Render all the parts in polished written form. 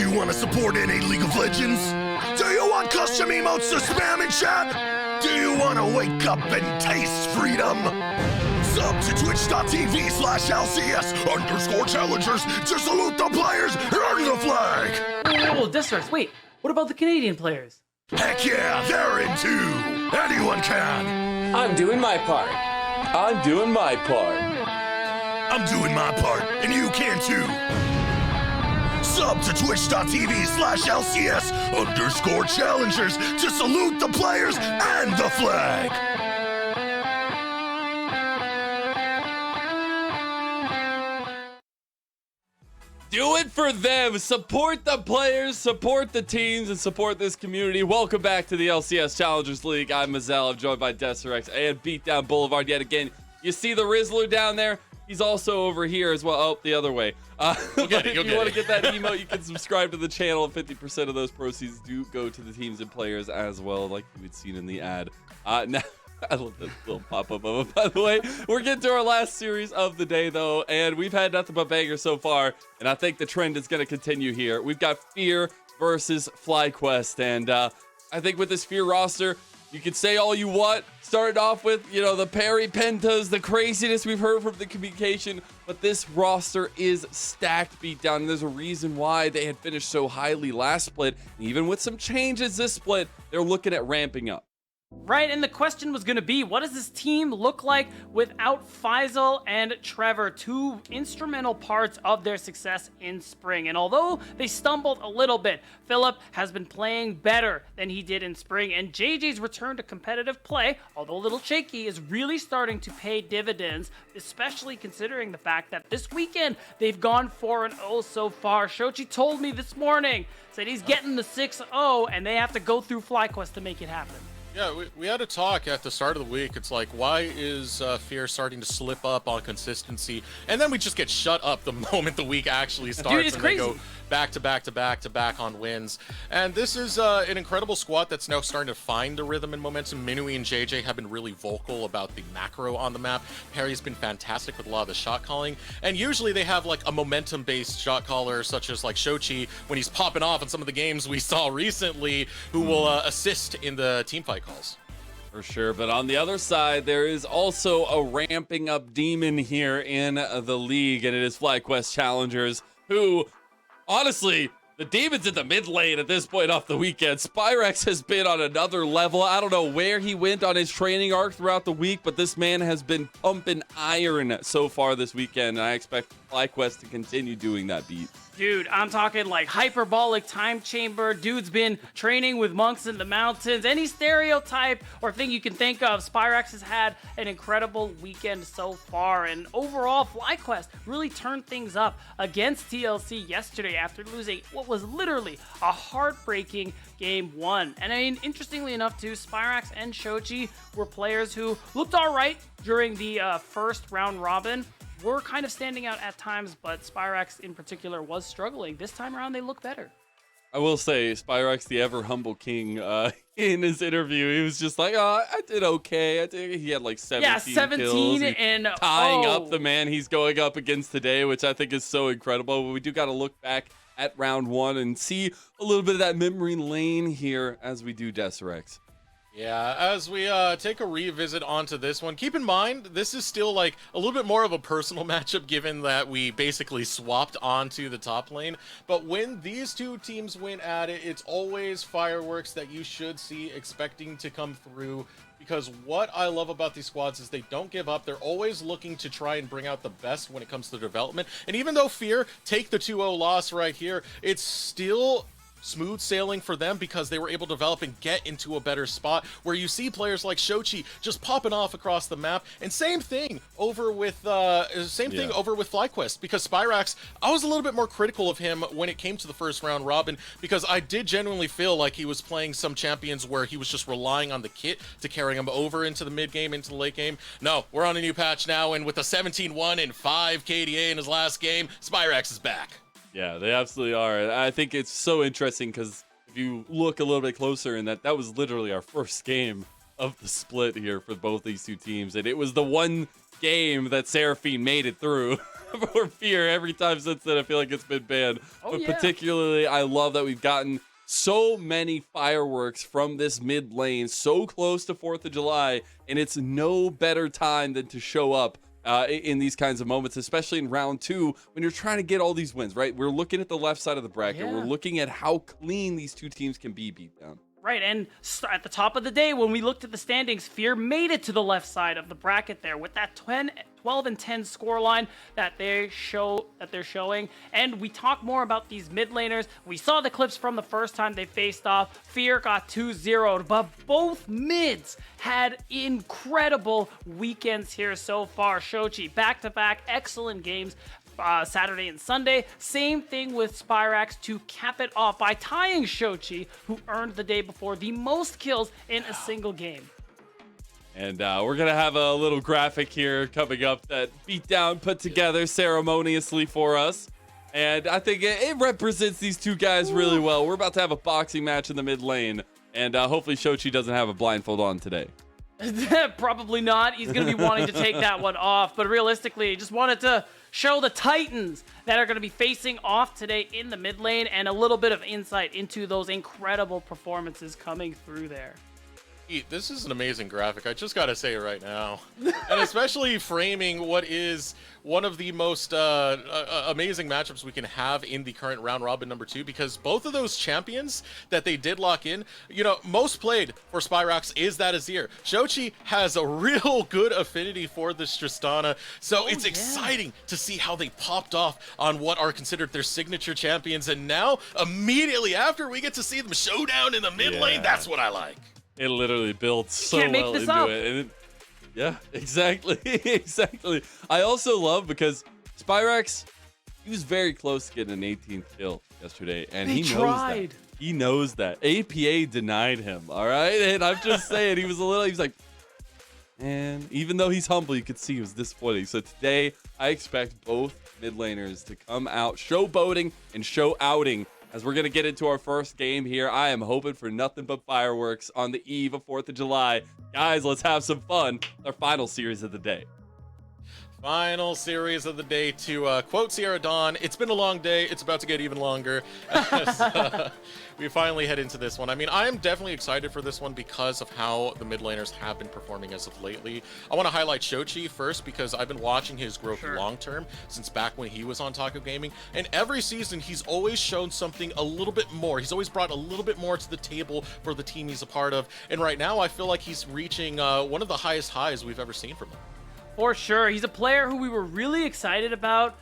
Do you want to support NA League of Legends? Do you want custom emotes to spam in chat? Do you want to wake up and taste freedom? Sub to twitch.tv/LCS Challengers to salute the players and the flag! Oh, Destructs, wait, what about the Canadian players? Heck yeah, they're in too! Anyone can! I'm doing my part. I'm doing my part. I'm doing my part, and you can too! Sub to twitch.tv/LCS Challengers to salute the players and the flag! Do it for them. Support the players, support the teams, and support this community. Welcome back to the LCS Challengers League. I'm Mazel. I'm joined by Deserex and Beatdown Boulevard yet again. You see the Rizzler down there? He's also over here as well. Oh, the other way. If you want to get that emote, you can subscribe to the channel. 50% of those proceeds do go to the teams and players as well, like you had seen in the ad. Now, I love that little pop-up of it, by the way. We're getting to our last series of the day, though, and we've had nothing but bangers so far, and I think the trend is going to continue here. We've got Fear versus FlyQuest, and I think with this Fear roster, you can say all you want. Started off with, you know, the Perry Pentas, the craziness we've heard from the communication, but this roster is stacked Beatdown, and there's a reason why they had finished so highly last split. And even with some changes this split, they're looking at ramping up. Right, and the question was going to be, what does this team look like without Faisal and Trevor, two instrumental parts of their success in spring? And although they stumbled a little bit, Philip has been playing better than he did in spring, and JJ's return to competitive play, although a little shaky, is really starting to pay dividends, especially considering the fact that this weekend they've gone 4-0 so far. Shochi told me this morning, said he's getting the 6-0, and they have to go through FlyQuest to make it happen. Yeah, we had a talk at the start of the week. It's like, why is Fear starting to slip up on consistency? And then we just get shut up the moment the week actually starts. Dude, it's and crazy. They go back to back to back to back on wins. And this is an incredible squad that's now starting to find the rhythm and momentum. Minui and JJ have been really vocal about the macro on the map. Perry's been fantastic with a lot of the shot calling. And usually they have like a momentum-based shot caller, such as like Shochi, when he's popping off in some of the games we saw recently, who will assist in the team fight calls. For sure, but on the other side, there is also a ramping up demon here in the league, and it is FlyQuest Challengers, who, honestly, the demon's in the mid lane at this point off the weekend. Spyrex has been on another level. I don't know where he went on his training arc throughout the week, but this man has been pumping iron so far this weekend, and I expect FlyQuest to continue doing that beat. Dude, I'm talking like hyperbolic time chamber. Dude's been training with monks in the mountains. Any stereotype or thing you can think of, Spyrex has had an incredible weekend so far. And overall, FlyQuest really turned things up against TLC yesterday after losing what was literally a heartbreaking game one. And I mean, interestingly enough, too, Spyrex and Shochi were players who looked all right during the first round robin. Were kind of standing out at times, but Spyrex in particular was struggling. This time around, they look better. I will say, Spyrex, the ever humble king, in his interview, he was just like, "Oh, I did okay. He had like 17 kills, and tying up the man he's going up against today, which I think is so incredible." But we do got to look back at round one and see a little bit of that memory lane here as we do Deserex. Yeah, as we take a revisit onto this one, keep in mind, this is still like a little bit more of a personal matchup given that we basically swapped onto the top lane. But when these two teams win at it, it's always fireworks that you should see expecting to come through. Because what I love about these squads is they don't give up. They're always looking to try and bring out the best when it comes to development. And even though Fear take the 2-0 loss right here, it's still smooth sailing for them because they were able to develop and get into a better spot where you see players like Shochi just popping off across the map. And same thing over with FlyQuest, because Spyrex, I was a little bit more critical of him when it came to the first round robin, because I did genuinely feel like he was playing some champions where he was just relying on the kit to carry him over into the mid game, into the late game. No, we're on a new patch now, and with a 17-1 and 5 KDA in his last game, Spyrex is back. Yeah, they absolutely are. I think it's so interesting because if you look a little bit closer, and that was literally our first game of the split here for both these two teams, and it was the one game that Seraphine made it through for Fear. Every time since then, I feel like it's been banned. But particularly, I love that we've gotten so many fireworks from this mid lane, so close to 4th of July, and it's no better time than to show up in these kinds of moments, especially in round 2 when you're trying to get all these wins, right? We're looking at the left side of the bracket. We're looking at how clean these two teams can be beat down. Right, and at the top of the day, when we looked at the standings, Fear made it to the left side of the bracket there with that 12 and 10 scoreline that they're showing. And we talk more about these mid laners. We saw the clips from the first time they faced off. Fear got 2-0'd, but both mids had incredible weekends here so far. Shochi, back-to-back, excellent games. Saturday and Sunday. Same thing with Spyrax to cap it off by tying Shochi, who earned the day before the most kills in a single game. And we're going to have a little graphic here coming up that Beatdown put together ceremoniously for us. And I think it represents these two guys really well. We're about to have a boxing match in the mid lane. And hopefully Shochi doesn't have a blindfold on today. Probably not. He's going to be wanting to take that one off. But realistically, just wanted to show the Titans that are going to be facing off today in the mid lane and a little bit of insight into those incredible performances coming through there. This is an amazing graphic. I just got to say it right now. And especially framing what is one of the most amazing matchups we can have in the current round robin number 2, because both of those champions that they did lock in, you know, most played for Spyrax is that Azir. Shochi has a real good affinity for this Tristana, so it's exciting to see how they popped off on what are considered their signature champions, and now immediately after we get to see them showdown in the mid lane. That's what I like. It literally builds so well into it. And yeah, exactly. Exactly. I also love because Spyrax, he was very close to getting an 18th kill yesterday, and he knows that. He knows that. APA denied him, all right? And I'm just saying, he was like, man, even though he's humble, you could see he was disappointed. So today, I expect both mid laners to come out showboating and show outing. As we're going to get into our first game here, I am hoping for nothing but fireworks on the eve of 4th of July. Guys, let's have some fun. Our final series of the day. Final series of the day to quote Sierra Dawn, it's been a long day, it's about to get even longer. As, we finally head into this one. I mean, I am definitely excited for this one because of how the mid laners have been performing as of lately. I want to highlight Shochi first because I've been watching his growth long term since back when he was on Taco Gaming, and every season he's always shown something a little bit more. He's always brought a little bit more to the table for the team he's a part of, and right now I feel like he's reaching one of the highest highs we've ever seen from him. For sure. He's a player who we were really excited about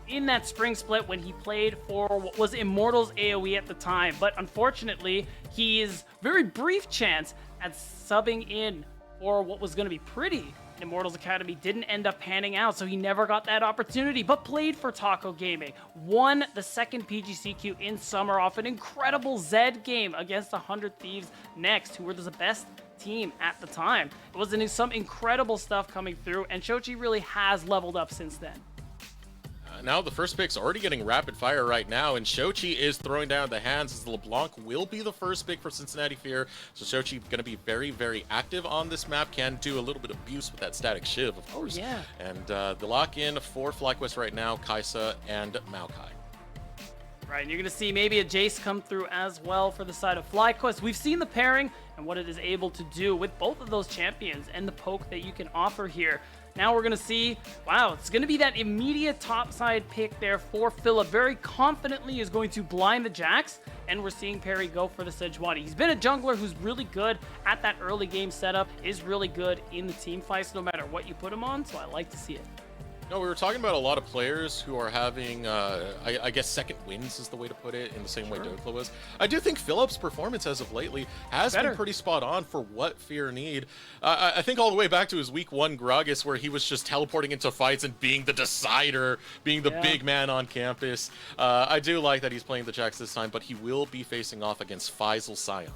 in that spring split when he played for what was Immortals AoE at the time. But unfortunately, his very brief chance at subbing in for what was going to be pretty in Immortals Academy didn't end up panning out, so he never got that opportunity, but played for Taco Gaming. Won the second PGCQ in summer off an incredible Zed game against 100 Thieves Next, who were the best team at the time. It was some incredible stuff coming through, and Shochi really has leveled up since then. Now the first pick's already getting rapid fire right now, and Shochi is throwing down the hands as LeBlanc will be the first pick for Cincinnati Fear. So Shochi going to be very, very active on this map, can do a little bit of abuse with that static shiv, of course. And the lock-in for FlyQuest right now, Kaisa and Maokai. Right, and you're going to see maybe a Jace come through as well for the side of FlyQuest. We've seen the pairing and what it is able to do with both of those champions and the poke that you can offer here. Now we're going to see, wow, it's going to be that immediate topside pick there for Philip. Very confidently is going to blind the Jax, and we're seeing Perry go for the Sejuani. He's been a jungler who's really good at that early game setup, is really good in the team fights no matter what you put him on, so I like to see it. No, we were talking about a lot of players who are having, I guess, second wins is the way to put it, in the same way Dokla was. I do think Philip's performance as of lately has been pretty spot on for what Fear need. I think all the way back to his week 1 Gragas, where he was just teleporting into fights and being the decider, being the big man on campus. I do like that he's playing the Jax this time, but he will be facing off against Faisal Sion.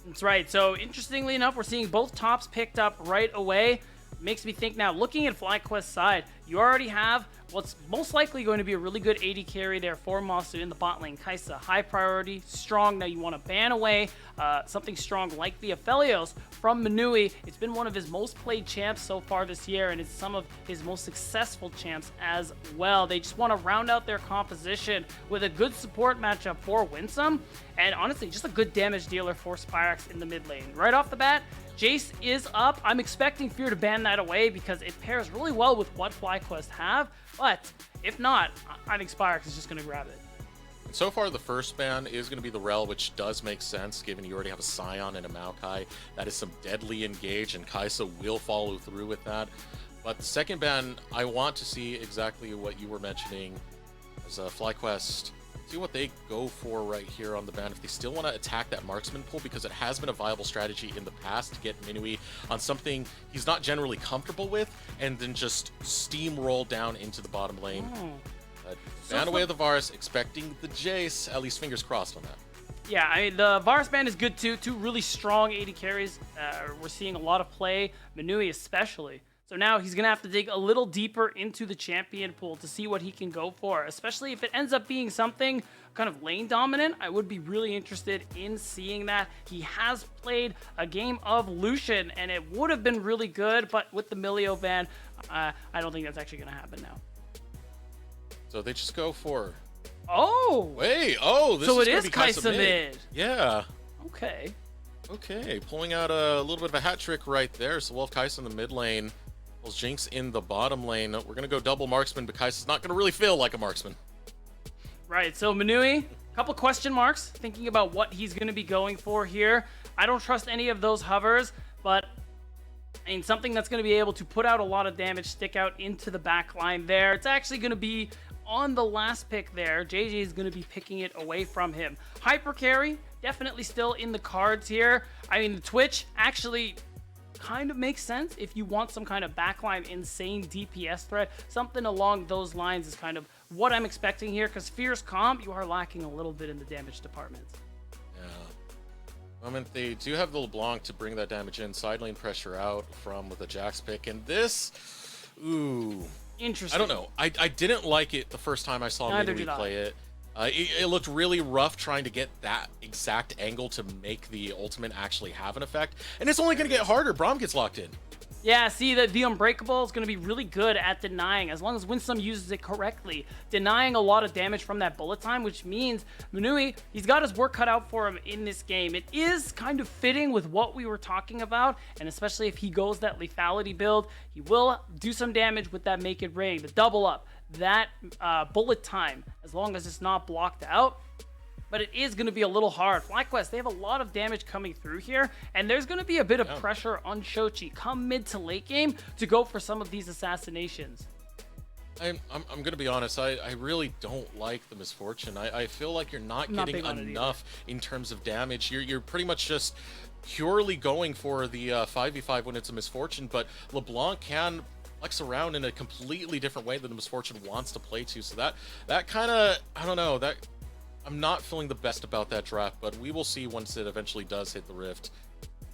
That's right. So, interestingly enough, we're seeing both tops picked up right away. Makes me think now, looking at FlyQuest's side, you already have what's most likely going to be a really good AD carry there for Masu in the bot lane. Kai'Sa, high priority, strong. Now you want to ban away something strong like the Aphelios from Manui. It's been one of his most played champs so far this year, and it's some of his most successful champs as well. They just want to round out their composition with a good support matchup for Winsome, and honestly, just a good damage dealer for Spyrax in the mid lane. Right off the bat, Jace is up. I'm expecting Fear to ban that away because it pairs really well with what FlyQuest have, but if not, I think Spyrax is just going to grab it. So far, the first ban is going to be the Rel, which does make sense given you already have a Scion and a Maokai. That is some deadly engage, and Kai'Sa will follow through with that. But the second ban, I want to see exactly what you were mentioning as FlyQuest. See what they go for right here on the ban. If they still want to attack that marksman pool, because it has been a viable strategy in the past to get Minui on something he's not generally comfortable with, and then just steamroll down into the bottom lane. Ban away the Varus, expecting the Jace, at least fingers crossed on that. Yeah, I mean, the Varus ban is good too. Two really strong AD carries. We're seeing a lot of play, Minui especially. So now he's going to have to dig a little deeper into the champion pool to see what he can go for, especially if it ends up being something kind of lane dominant. I would be really interested in seeing that. He has played a game of Lucian, and it would have been really good, but with the Milio ban, I don't think that's actually going to happen now. So they just go for... Oh! Wait, this so is it gonna is be Kai'Sa mid. Yeah. Okay. Okay, pulling out a little bit of a hat trick right there. So we'll have Kai'Sa in the mid lane. Pulls Jinx in the bottom lane. We're going to go double marksman, but Kai'Sa's not going to really feel like a marksman. Right, so Manui, a couple question marks, thinking about what he's going to be going for here. I don't trust any of those hovers, but I mean, something that's going to be able to put out a lot of damage, stick out into the back line there. It's actually going to be on the last pick there. JJ is going to be picking it away from him. Hyper carry, definitely still in the cards here. I mean, the Twitch actually kind of makes sense if you want some kind of backline insane DPS threat. Something along those lines is kind of what I'm expecting here, because Fear's comp, you are lacking a little bit in the damage department. Yeah. I mean, they do have the LeBlanc to bring that damage in. Side lane pressure out from with a Jax pick, and this, ooh. Interesting. I don't know. I didn't like it the first time I saw Minui play it. It looked really rough trying to get that exact angle to make the ultimate actually have an effect. And it's only going to get harder. Braum gets locked in. Yeah, see, the Unbreakable is going to be really good at denying, as long as Winsome uses it correctly, denying a lot of damage from that bullet time, which means Manui, he's got his work cut out for him in this game. It is kind of fitting with what we were talking about, and especially if he goes that lethality build, he will do some damage with that Make It Rain, the double up, that bullet time, as long as it's not blocked out. But it is going to be a little hard. FlyQuest, they have a lot of damage coming through here, and there's going to be a bit of pressure on Shochi come mid to late game to go for some of these assassinations. I'm going to be honest, I really don't like the Misfortune. I feel like you're not getting enough in terms of damage. You're pretty much just purely going for the 5v5 when it's a Misfortune, but LeBlanc can flex around in a completely different way than the Misfortune wants to play to. So that kind of, I don't know, that I'm not feeling the best about that draft, but we will see once it eventually does hit the Rift.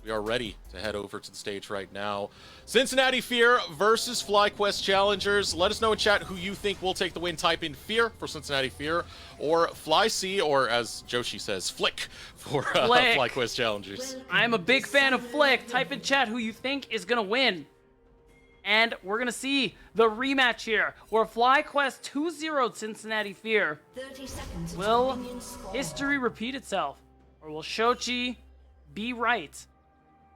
We are ready to head over to the stage right now. Cincinnati Fear versus FlyQuest Challengers. Let us know in chat who you think will take the win. Type in Fear for Cincinnati Fear, or FlyC, or as Joshi says, Flick for FlyQuest Challengers. I'm a big fan of Flick. Type in chat who you think is going to win. And we're going to see the rematch here, where FlyQuest 2-0'd Cincinnati Fear. 30 seconds. Will history repeat itself? Or will Shochi be right?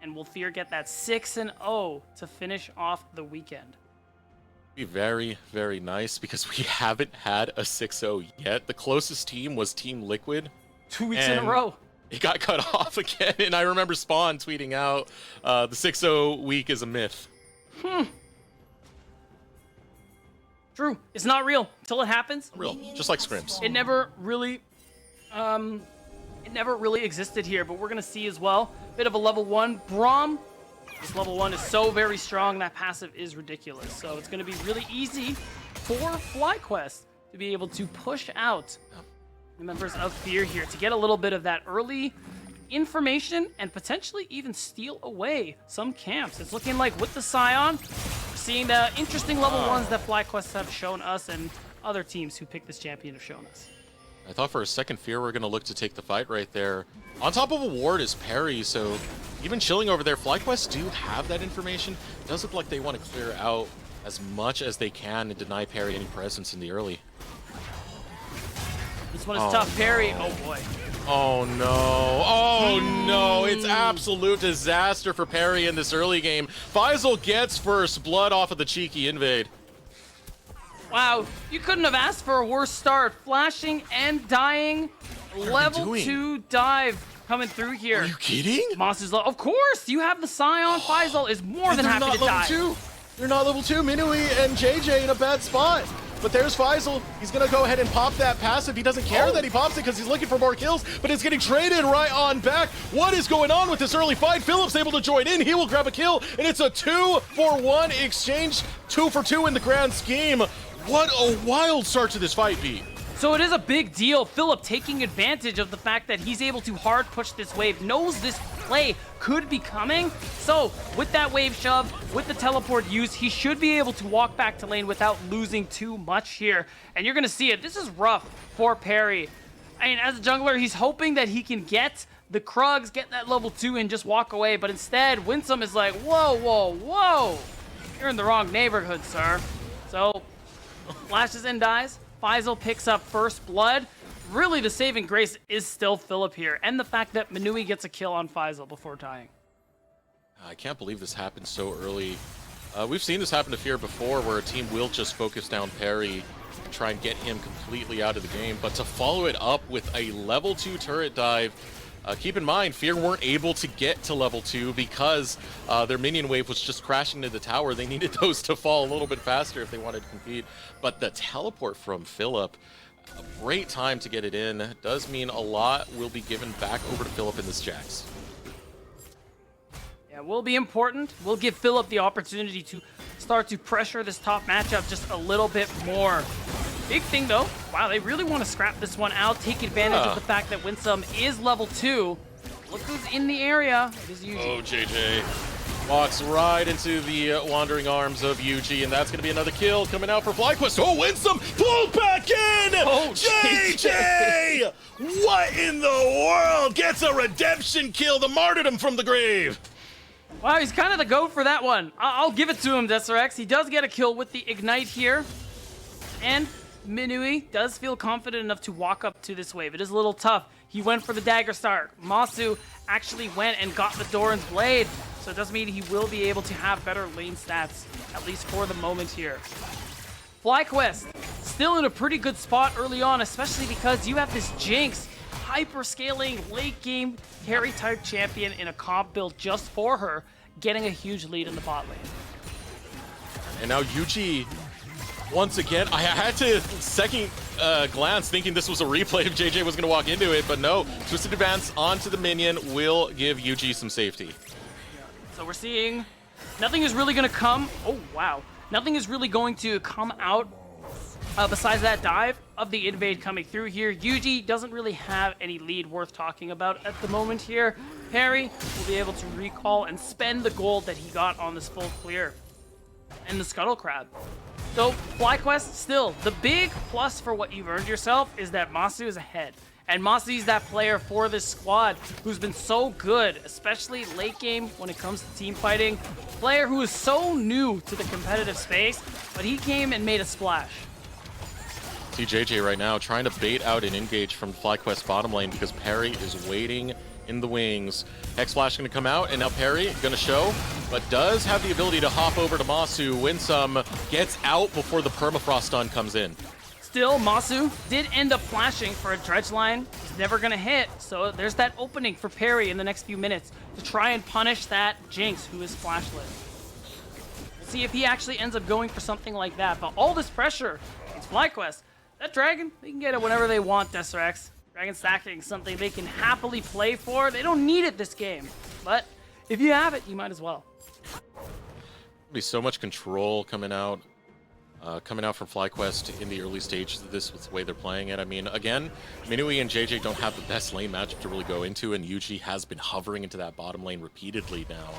And will Fear get that 6-0 to finish off the weekend? Be very, very nice, because we haven't had a 6-0 yet. The closest team was Team Liquid. 2 weeks in a row. It got cut off again, and I remember Spawn tweeting out, the 6-0 week is a myth. True. It's not real until it happens. Real. Just like scrims. It never really existed here, but we're gonna see as well. Bit of a level 1. Braum, this level 1 is so very strong, that passive is ridiculous. So it's gonna be really easy for FlyQuest to be able to push out the members of Fear here to get a little bit of that early information and potentially even steal away some camps. It's looking like with the Scion, seeing the interesting level ones that FlyQuest have shown us and other teams who picked this champion have shown us. I thought for a second Fear were going to look to take the fight right there. On top of a ward is Parry, so even chilling over there, FlyQuest do have that information. It does look like they want to clear out as much as they can and deny Parry any presence in the early. This one is tough. Parry, oh boy. Oh no, oh no, it's absolute disaster for Parry in this early game. Faisal gets first blood off of the cheeky invade. Wow, you couldn't have asked for a worse start. Flashing and dying. Level 2 dive coming through here. Are you kidding? Monsters, of course, you have the Scion. Faisal is more than happy to die. They're not level 2. Minui and JJ in a bad spot. But there's Faisal. He's going to go ahead and pop that passive. He doesn't care that he pops it because he's looking for more kills, but it's getting traded right on back. What is going on with this early fight? Phillips able to join in. He will grab a kill, and it's a 2-for-1 exchange. 2 for 2 in the grand scheme. What a wild start to this fight, Pete. So it is a big deal. Philip taking advantage of the fact that he's able to hard push this wave, knows this play could be coming. So with that wave shove, with the teleport use, he should be able to walk back to lane without losing too much here. And you're gonna see it. This is rough for Parry. I mean, as a jungler, he's hoping that he can get the Krugs, get that level 2 and just walk away. But instead, Winsome is like, whoa, whoa, whoa. You're in the wrong neighborhood, sir. So flashes and dies. Faisal picks up first blood. Really, the saving grace is still Philip here, and the fact that Minui gets a kill on Faisal before dying. I can't believe this happened so early. We've seen this happen to Fear before, where a team will just focus down Parry and try and get him completely out of the game, but to follow it up with a level 2 turret dive, keep in mind, Fear weren't able to get to level 2 because their minion wave was just crashing into the tower. They needed those to fall a little bit faster if they wanted to compete. But the teleport from Philip, a great time to get it in, does mean a lot will be given back over to Philip in this Jax. Yeah, will be important. We'll give Philip the opportunity to start to pressure this top matchup just a little bit more. Big thing though, wow, they really want to scrap this one out, take advantage of the fact that Winsome is level 2. Look who's in the area. It is Yuji. Oh, JJ walks right into the wandering arms of Yuji, and that's going to be another kill coming out for FlyQuest. Oh, Winsome pulled back in! Oh, JJ! What in the world? Gets a redemption kill, the martyrdom from the grave. Wow, he's kind of the GOAT for that one. I'll give it to him, Desrex. He does get a kill with the Ignite here. And Minui does feel confident enough to walk up to this wave. It is a little tough. He went for the dagger start. Masu actually went and got the Doran's blade, so it does mean he will be able to have better lane stats, at least for the moment here. FlyQuest still in a pretty good spot early on, especially because you have this Jinx hyper-scaling late game carry type champion in a comp build just for her, getting a huge lead in the bot lane. And now Yuji, once again, I had to second glance thinking this was a replay if JJ was going to walk into it, but no. Twisted Advance onto the minion will give Yuji some safety. So we're seeing nothing is really going to come. Oh, wow. Nothing is really going to come out besides that dive of the invade coming through here. Yuji doesn't really have any lead worth talking about at the moment here. Parry will be able to recall and spend the gold that he got on this full clear. And the Scuttle Crab. So FlyQuest, still, the big plus for what you've earned yourself is that Masu is ahead. And Masu's that player for this squad who's been so good, especially late game when it comes to team fighting. Player who is so new to the competitive space, but he came and made a splash. See JJ right now trying to bait out an engage from FlyQuest bottom lane because Parry is waiting in the wings. Hex Flash going to come out, and now Parry going to show, but does have the ability to hop over to Masu. Winsome gets out before the permafrost stun comes in. Still, Masu did end up flashing for a dredge line. He's never going to hit, so there's that opening for Parry in the next few minutes to try and punish that Jinx who is flashlit. We'll see if he actually ends up going for something like that, but all this pressure, it's FlyQuest. That dragon, they can get it whenever they want, Desrex. Dragon stacking, something they can happily play for. They don't need it this game, but if you have it, you might as well. There'll be so much control coming out from FlyQuest in the early stages of this with the way they're playing it. I mean, again, Minui and JJ don't have the best lane matchup to really go into, and Yuji has been hovering into that bottom lane repeatedly now.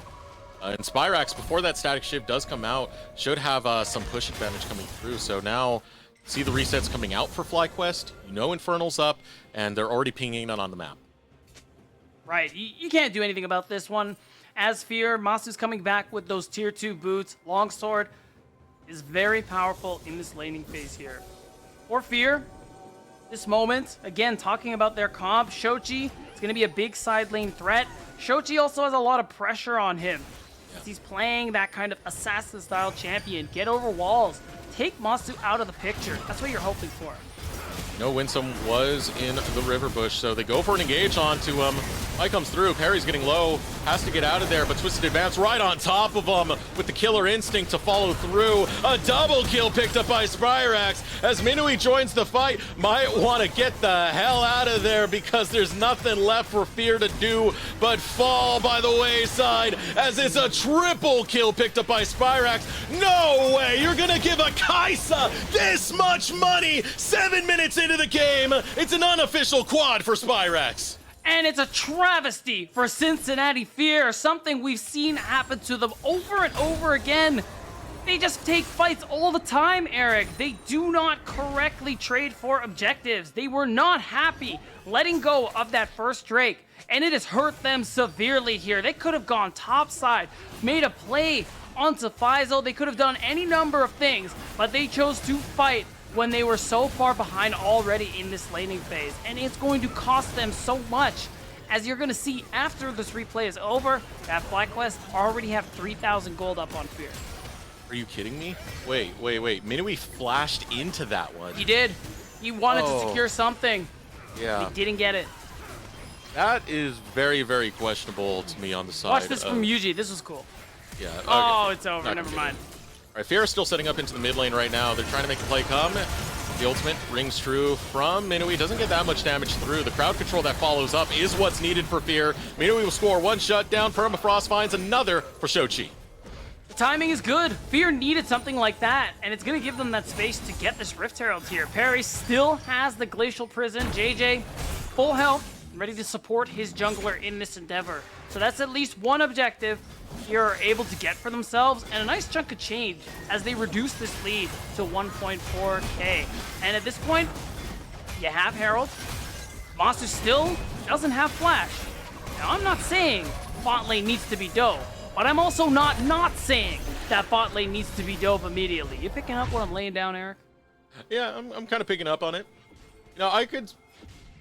And Spyrax, before that static shift does come out, should have some push advantage coming through. So now, see the resets coming out for FlyQuest. You know Infernal's up, and they're already pinging it on the map. Right, you can't do anything about this one. As Fear, Masu's coming back with those tier 2 boots. Longsword is very powerful in this laning phase here. For Fear, this moment, again, talking about their comp, Shochi is going to be a big side lane threat. Shochi also has a lot of pressure on him. He's playing that kind of assassin-style champion. Get over walls. Take Masu out of the picture. That's what you're hoping for. No, Winsome was in the river bush, so they go for an engage onto him. Mike comes through, Parry's getting low, has to get out of there, but Twisted Advance right on top of him with the killer instinct to follow through. A double kill picked up by Spyrax as Minui joins the fight. Might want to get the hell out of there because there's nothing left for Fear to do but fall by the wayside as it's a triple kill picked up by Spyrax. No way, you're gonna give a Kaisa this much money 7 minutes into the game. It's an unofficial quad for Spyrax. And it's a travesty for Cincinnati Fear, something we've seen happen to them over and over again. They just take fights all the time, Eric. They do not correctly trade for objectives. They were not happy letting go of that first Drake, and it has hurt them severely here. They could have gone topside, made a play onto Faisal. They could have done any number of things, but they chose to fight when they were so far behind already in this laning phase. And it's going to cost them so much. As you're going to see after this replay is over, that FlyQuest already have 3,000 gold up on Fear. Are you kidding me? Wait. Minui flashed into that one. He did. He wanted to secure something. Yeah. He didn't get it. That is very, very questionable to me on the side. Watch this from Yuji. This was cool. Yeah. Okay. Oh, it's over. Not Never gonna mind. All right, Fear is still setting up into the mid lane right now. They're trying to make the play come. The ultimate rings true from Minui. Doesn't get that much damage through. The crowd control that follows up is what's needed for Fear. Minui will score one shutdown. Permafrost finds another for Shochi. The timing is good. Fear needed something like that, and it's going to give them that space to get this Rift Herald here. Parry still has the Glacial Prison. JJ, full health, ready to support his jungler in this endeavor. So that's at least one objective you're able to get for themselves, and a nice chunk of change as they reduce this lead to 1.4k. And at this point, you have Herald. Masu still doesn't have Flash. Now, I'm not saying bot lane needs to be dope, but I'm also not saying that bot lane needs to be dope immediately. You picking up what I'm laying down, Eric? Yeah, I'm kind of picking up on it. You know, I could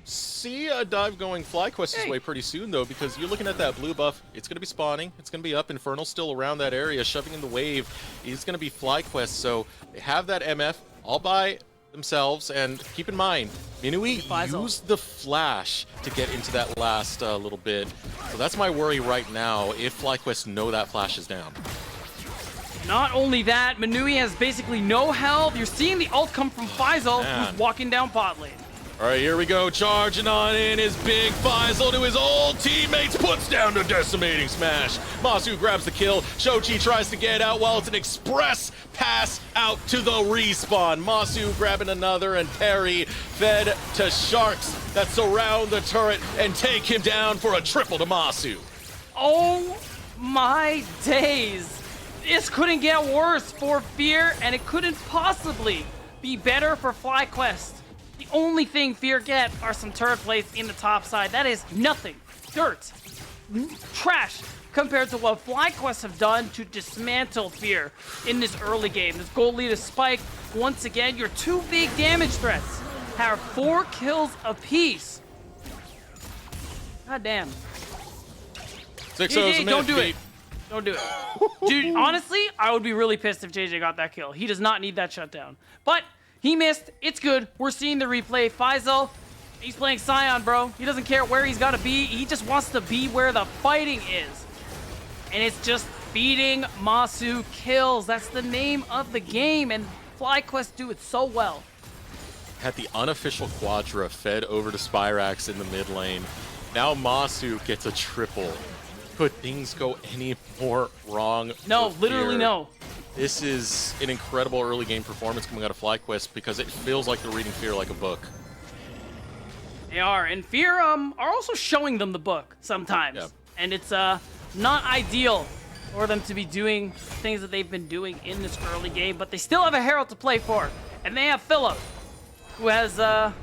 see a dive going FlyQuest's way pretty soon, though, because you're looking at that blue buff. It's going to be spawning. It's going to be up. Infernal's still around that area, shoving in the wave. It's going to be FlyQuest, so they have that MF all by themselves. And keep in mind, Minui used the flash to get into that last little bit. So that's my worry right now, if FlyQuest know that flash is down. Not only that, Minui has basically no health. You're seeing the ult come from Faisal, who's walking down bot lane. All right, here we go. Charging on in his big Faisal to his old teammates. Puts down the decimating smash. Masu grabs the kill. Shochi tries to get out while it's an express pass out to the respawn. Masu grabbing another, and Perry fed to sharks that surround the turret and take him down for a triple to Masu. Oh my days. This couldn't get worse for Fear, and it couldn't possibly be better for FlyQuest. The only thing Fear get are some turret plates in the top side. That is nothing. Dirt. Trash compared to what FlyQuest have done to dismantle Fear in this early game. This gold lead is spiked. Once again, your two big damage threats have 4 kills apiece. God damn. 6-0's a JJ, minute, don't do Pete. it. Don't do it. Dude, honestly, I would be really pissed if JJ got that kill. He does not need that shutdown. But he missed. It's good. We're seeing the replay. Faisal, he's playing Scion, bro. He doesn't care where he's got to be. He just wants to be where the fighting is. And it's just feeding Masu kills. That's the name of the game, and FlyQuest do it so well. Had the unofficial Quadra fed over to Spyrax in the mid lane. Now Masu gets a triple. Could things go any more wrong? No, for literally Fear? no. This is an incredible early game performance coming out of FlyQuest because it feels like they're reading Fear like a book. They are, and Fear are also showing them the book sometimes. Yeah. And it's not ideal for them to be doing things that they've been doing in this early game, but they still have a Herald to play for. And they have Philip, who has, I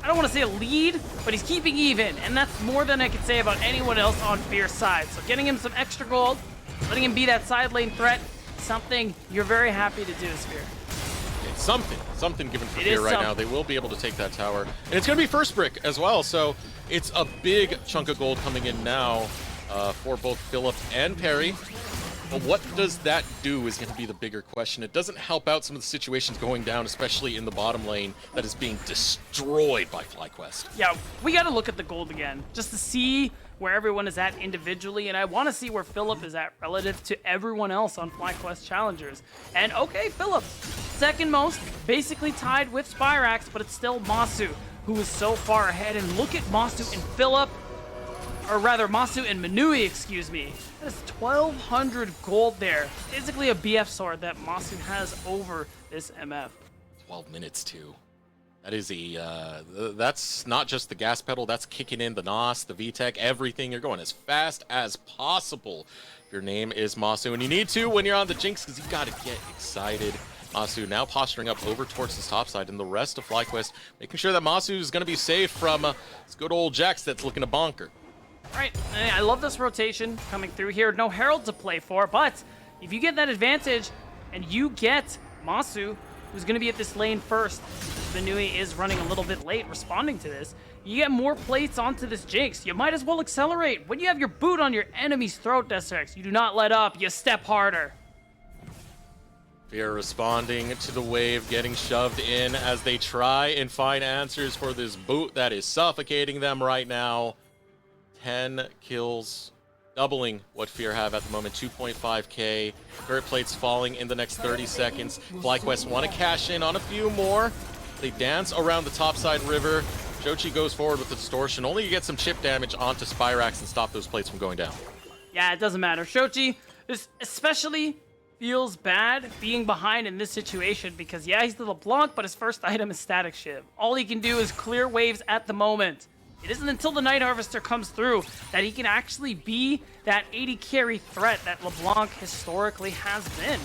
don't want to say a lead, but he's keeping even. And that's more than I could say about anyone else on Fear's side. So getting him some extra gold, letting him be that side lane threat, something you're very happy to do, Fear. It's something given for Fear right now. They will be able to take that tower. And it's going to be first brick as well, so it's a big chunk of gold coming in now for both Philip and Perry. But what does that do is going to be the bigger question. It doesn't help out some of the situations going down, especially in the bottom lane that is being destroyed by FlyQuest. Yeah, we got to look at the gold again, just to see where everyone is at individually, and I want to see where Philip is at relative to everyone else on FlyQuest Challengers. And okay, Philip, second most, basically tied with Spyrax, but it's still Masu who is so far ahead. And look at Masu and Philip, or rather Masu and Manui, excuse me. That is 1,200 gold there. Basically a BF sword that Masu has over this MF. 12 minutes too. That is a, that's not just the gas pedal, that's kicking in the NOS, the VTEC, everything. You're going as fast as possible. Your name is Masu, and you need to when you're on the Jinx, because you got to get excited. Masu now posturing up over towards his top side, and the rest of FlyQuest making sure that Masu is going to be safe from this good old Jax that's looking to bonker. Right, and I love this rotation coming through here. No Herald to play for, but if you get that advantage and you get Masu, who's going to be at this lane first, Manui is running a little bit late responding to this, you get more plates onto this Jinx. You might as well accelerate. When you have your boot on your enemy's throat, Deserex, you do not let up, you step harder. Fear responding to the wave, getting shoved in as they try and find answers for this boot that is suffocating them right now. 10 kills, doubling what Fear have at the moment, 2.5k. Turret plates falling in the next 30 seconds. FlyQuest want to cash in on a few more. They dance around the topside river. Shochi goes forward with the distortion, only to get some chip damage onto Spyrax and stop those plates from going down. Yeah, it doesn't matter. Shochi is especially feels bad being behind in this situation because, yeah, he's the LeBlanc, but his first item is Static Shiv. All he can do is clear waves at the moment. It isn't until the Night Harvester comes through that he can actually be that 80 carry threat that LeBlanc historically has been.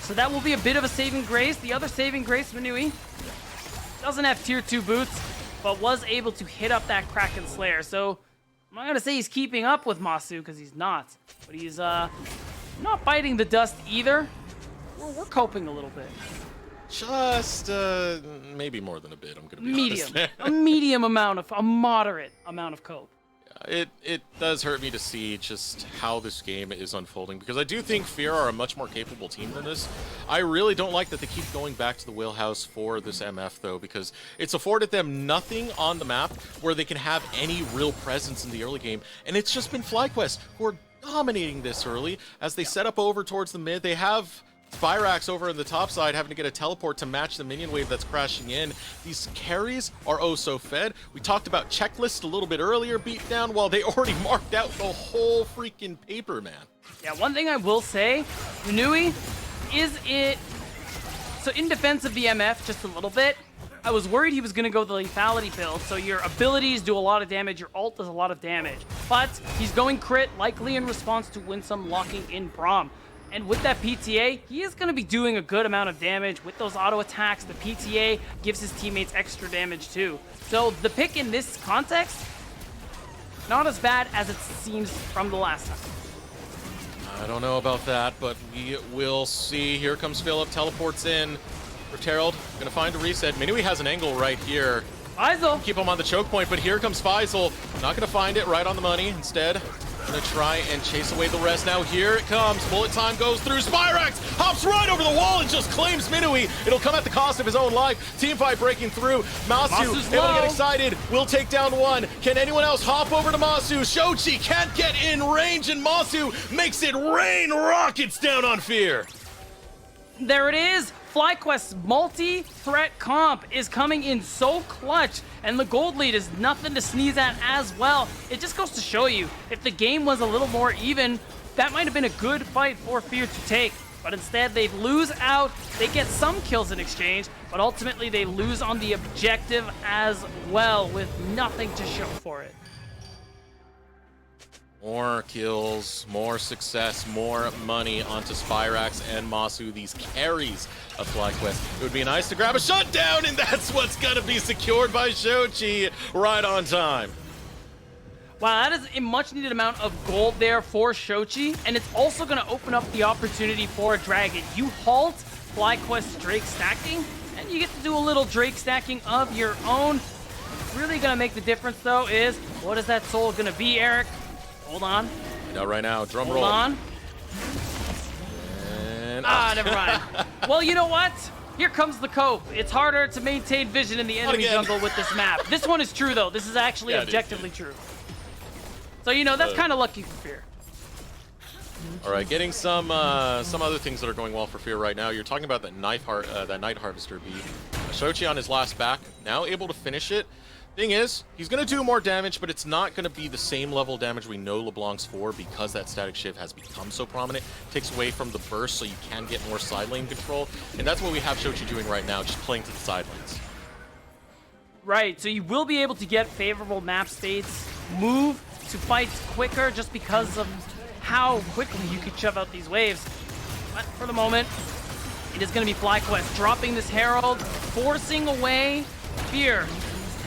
So that will be a bit of a saving grace. The other saving grace, Manui, doesn't have tier 2 boots, but was able to hit up that Kraken Slayer. So I'm not going to say he's keeping up with Masu because he's not, but he's not biting the dust either. We're coping a little bit. Just maybe more than a bit, I'm gonna be medium. honest. A moderate amount of cope. It does hurt me to see just how this game is unfolding, because I do think Fear are a much more capable team than this. I really don't like that they keep going back to the wheelhouse for this MF, though, because it's afforded them nothing on the map where they can have any real presence in the early game, and it's just been FlyQuest who are dominating this early as they set up over towards the mid. They have Spyrax over on the top side having to get a teleport to match the minion wave that's crashing in. These carries are oh so fed. We talked about checklist a little bit earlier, beatdown, while they already marked out the whole freaking paper, man. Yeah, one thing I will say, Manui, is it... So in defense of the MF just a little bit, I was worried he was going to go the lethality build, so your abilities do a lot of damage, your ult does a lot of damage. But he's going crit, likely in response to Winsome locking in Braum. And with that PTA, he is going to be doing a good amount of damage. With those auto attacks, the PTA gives his teammates extra damage too. So the pick in this context, not as bad as it seems from the last time. I don't know about that, but we will see. Here comes Philip, teleports in. Rift Herald, gonna find a reset. Manui has an angle right here. Faisal! Keep him on the choke point, but here comes Faisal. Not gonna find it, right on the money. Instead, gonna try and chase away the rest. Now here it comes. Bullet time goes through. Spyrax hops right over the wall and just claims Manui. It'll come at the cost of his own life. Teamfight breaking through. Masu able to get excited. Will take down one. Can anyone else hop over to Masu? Shochi can't get in range, and Masu makes it rain rockets down on Fear. There it is! FlyQuest's multi-threat comp is coming in so clutch, and the gold lead is nothing to sneeze at as well. It just goes to show you, if the game was a little more even, that might have been a good fight for Fear to take. But instead, they lose out. They get some kills in exchange, but ultimately they lose on the objective as well, with nothing to show for it. More kills, more success, more money onto Spyrax and Masu, these carries of FlyQuest. It would be nice to grab a shutdown, and that's what's gonna be secured by Shochi right on time. Wow, that is a much needed amount of gold there for Shochi, and it's also going to open up the opportunity for a Dragon. You halt FlyQuest's Drake stacking, and you get to do a little Drake stacking of your own. Really going to make the difference, though, is what is that soul going to be, Eric? Hold on. No, right now, drum roll. Hold on. And Never mind. Well, you know what? Here comes the cope. It's harder to maintain vision in the enemy again. jungle with this map. This one is true, though. This is actually Yeah, it is, objectively true. So, you know, that's kind of lucky for Fear. All right, getting some other things that are going well for Fear right now. You're talking about that Night Harvester B. Shochi on his last back, now able to finish it. Thing is, he's going to do more damage, but it's not going to be the same level of damage we know LeBlanc's for because that static shift has become so prominent. It takes away from the burst, so you can get more side lane control. And that's what we have Shochi doing right now, just playing to the side lanes. Right, so you will be able to get favorable map states, move to fights quicker just because of how quickly you can shove out these waves. But for the moment, it is going to be FlyQuest dropping this Herald, forcing away Fear.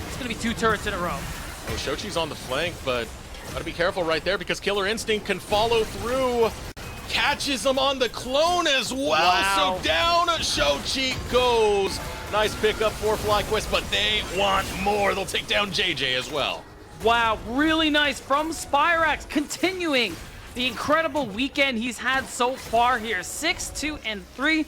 It's going to be 2 turrets in a row. Oh, Shochi's on the flank, but gotta be careful right there because Killer Instinct can follow through. Catches him on the clone as well. Wow. So down Shochi goes. Nice pickup for FlyQuest, but they want more. They'll take down JJ as well. Wow, really nice from Spyrax, continuing the incredible weekend he's had so far here. 6, 2, and 3,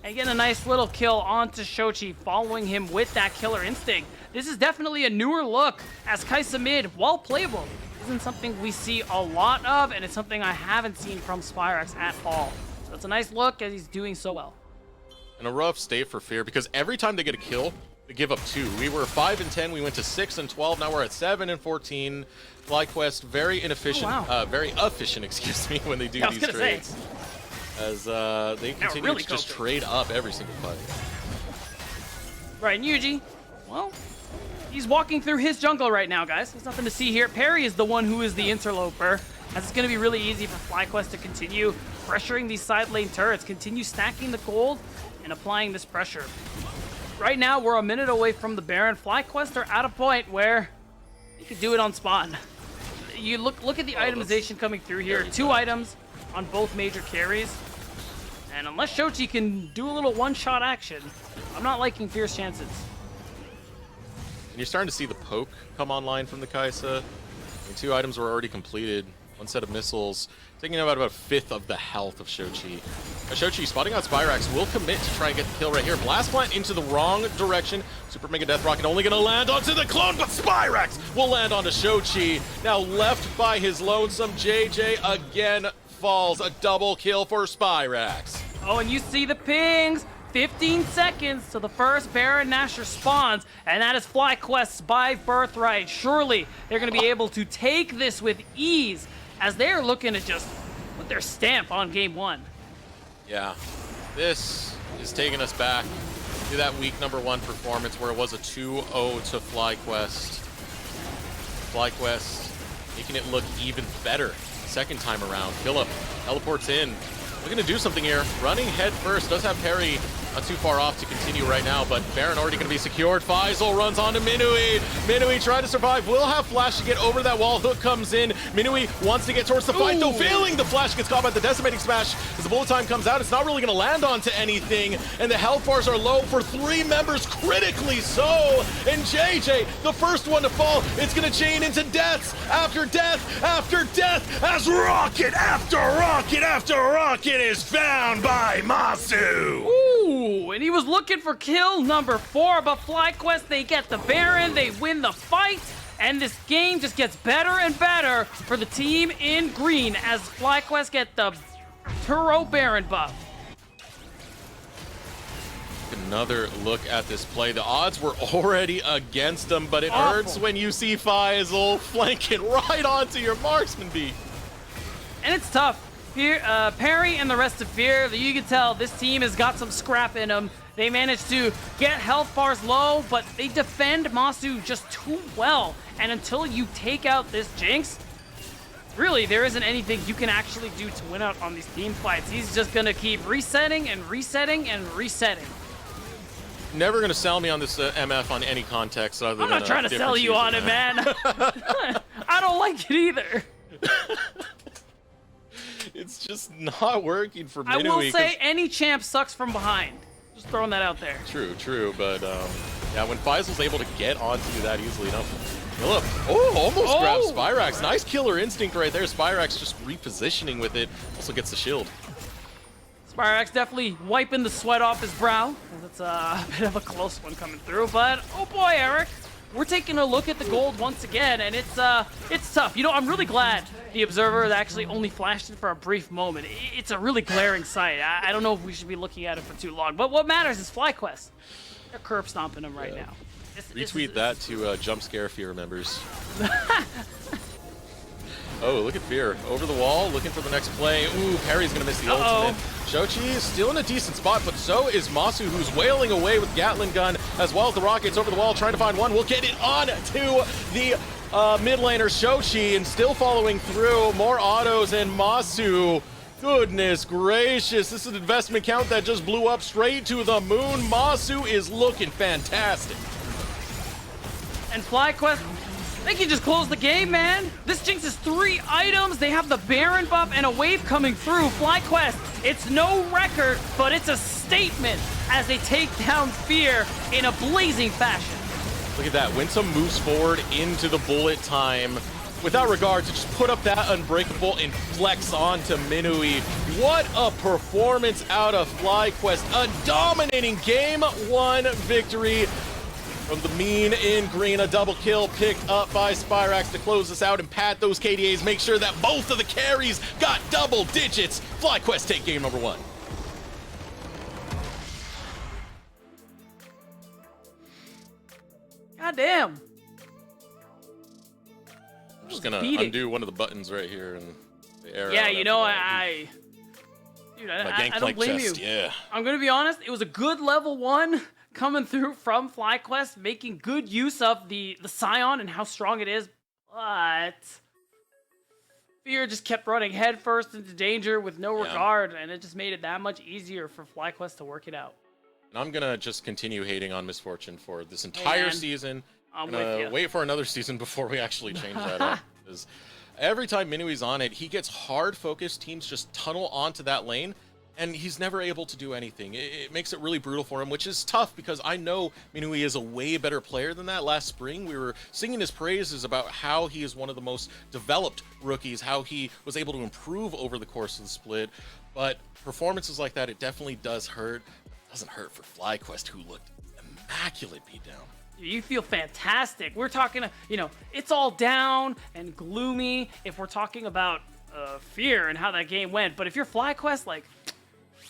and getting a nice little kill onto Shochi, following him with that Killer Instinct. This is definitely a newer look, as Kaisa mid, while playable, isn't something we see a lot of, and it's something I haven't seen from Spyrax at all. So it's a nice look as he's doing so well. And a rough state for Fear because every time they get a kill, they give up 2. We were 5 and 10, we went to 6 and 12, now we're at 7 and 14. FlyQuest very inefficient, Oh, wow. Very efficient, excuse me, when they do these trades. As they continue really to just coping. trade up every single fight. Right, and Yuji, well, he's walking through his jungle right now, guys. There's nothing to see here. Perry is the one who is the interloper, as it's going to be really easy for FlyQuest to continue pressuring these side lane turrets, continue stacking the gold and applying this pressure. Right now, we're a minute away from the Baron. FlyQuest are at a point where they could do it on spawn. You look at the itemization coming through here. 2 items on both major carries. And unless Shochi can do a little one-shot action, I'm not liking Fear's chances. And you're starting to see the poke come online from the Kaisa. The 2 items were already completed. 1 set of missiles, taking about a fifth of the health of Shochi. Shochi spotting out Spyrax will commit to try and get the kill right here. Blast Plant into the wrong direction. Super Mega Death Rocket only going to land onto the clone, but Spyrax will land onto Shochi. Now left by his lonesome, JJ again falls. A double kill for Spyrax. Oh, and you see the pings. 15 seconds to the first Baron Nashor spawns, and that is FlyQuest's by birthright. Surely they're going to be able to take this with ease as they're looking to just put their stamp on game 1. Yeah, this is taking us back to that week number 1 performance where it was a 2-0 to FlyQuest. FlyQuest making it look even better second time around. Philip teleports in. Looking to do something here. Running head first. Does have Perry not too far off to continue right now, but Baron already going to be secured. Faisal runs on to Minui. Minui trying to survive. Will have Flash to get over that wall. Hook comes in. Minui wants to get towards the fight, though failing. The Flash gets caught by the Decimating Smash. As the bullet time comes out, it's not really going to land onto anything, and the health bars are low for 3 members, critically so. And JJ, the first one to fall, it's going to chain into deaths after death after death as Rocket after rocket after rocket is found by Masu. Ooh, and he was looking for kill number 4, but FlyQuest, they get the Baron, they win the fight, and this game just gets better and better for the team in green as FlyQuest get the Turo Baron buff. Another look at this play. The odds were already against them, but it hurts when you see Faisal flanking right onto your marksman beat. And it's tough. Here, Perry and the rest of Fear, you can tell this team has got some scrap in them. They managed to get health bars low, but they defend Masu just too well. And until you take out this Jinx, really, there isn't anything you can actually do to win out on these team fights. He's just gonna keep resetting and resetting and resetting. Never going to sell me on this MF on any context other than I'm not trying to sell you on it, man. I don't like it either. It's just not working for Minui. I will say any champ sucks from behind. Just throwing that out there. True, but yeah, when Faisal's able to get onto that easily enough. Philip, almost grabs Spyrax. Nice killer instinct right there. Spyrax just repositioning with it. Also gets the shield. Spyrax definitely wiping the sweat off his brow. That's a bit of a close one coming through, but oh boy, Eric. We're taking a look at the gold once again, and it's tough. You know, I'm really glad the Observer actually only flashed it for a brief moment. It's a really glaring sight. I don't know if we should be looking at it for too long, but what matters is FlyQuest. They're curb stomping him right now. Retweet that to jump scare Fear members. Oh, look at Fear. Over the wall, looking for the next play. Ooh, Perry's gonna miss the ultimate. Shochi is still in a decent spot, but so is Masu, who's wailing away with Gatling gun, as well as the Rockets over the wall, trying to find one. We'll get it on to the mid laner, Shochi, and still following through. More autos and Masu. Goodness gracious, this is an investment count that just blew up straight to the moon. Masu is looking fantastic. And FlyQuest, they can just close the game, man. This Jinx is 3 items. They have the Baron buff and a wave coming through. FlyQuest, it's no record, but it's a statement as they take down Fear in a blazing fashion. Look at that. Winsome moves forward into the bullet time without regard to just put up that unbreakable and flex onto Minui. What a performance out of FlyQuest. A dominating game 1 victory. From the mean in green, a double kill picked up by Spyrax to close us out and pad those KDAs, make sure that both of the carries got double digits. FlyQuest take game number 1. God damn. I'm just gonna undo one of the buttons right here and the arrow. Yeah, you know, I don't blame you. Yeah. I'm gonna be honest, it was a good level 1 coming through from FlyQuest, making good use of the Scion and how strong it is, but Fear just kept running headfirst into danger with no regard, and it just made it that much easier for FlyQuest to work it out. And I'm gonna just continue hating on Misfortune for this entire season. I'm with you. Wait for another season before we actually change that up. Because every time Minui's on it, he gets hard focused. Teams just tunnel onto that lane, and he's never able to do anything. It makes it really brutal for him, which is tough because I know Minui is a way better player than that. Last spring, we were singing his praises about how he is one of the most developed rookies, how he was able to improve over the course of the split. But performances like that, it definitely does hurt. It doesn't hurt for FlyQuest, who looked immaculate beatdown. You feel fantastic. We're talking, you know, it's all down and gloomy if we're talking about Fear and how that game went. But if you're FlyQuest, like,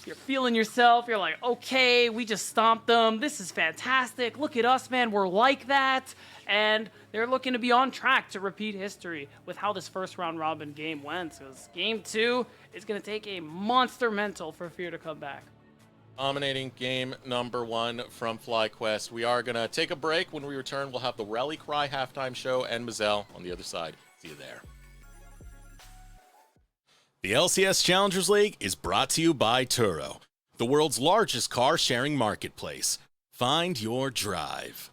you're feeling yourself. You're like, okay, we just stomped them. This is fantastic. Look at us, man. We're like that. And they're looking to be on track to repeat history with how this first round robin game went. Because game 2 is going to take a monster mental for Fear to come back. Dominating game number 1 from FlyQuest. We are going to take a break. When we return, we'll have the Rally Cry halftime show and Mazel on the other side. See you there. The LCS Challengers League is brought to you by Turo, the world's largest car sharing marketplace. Find your drive.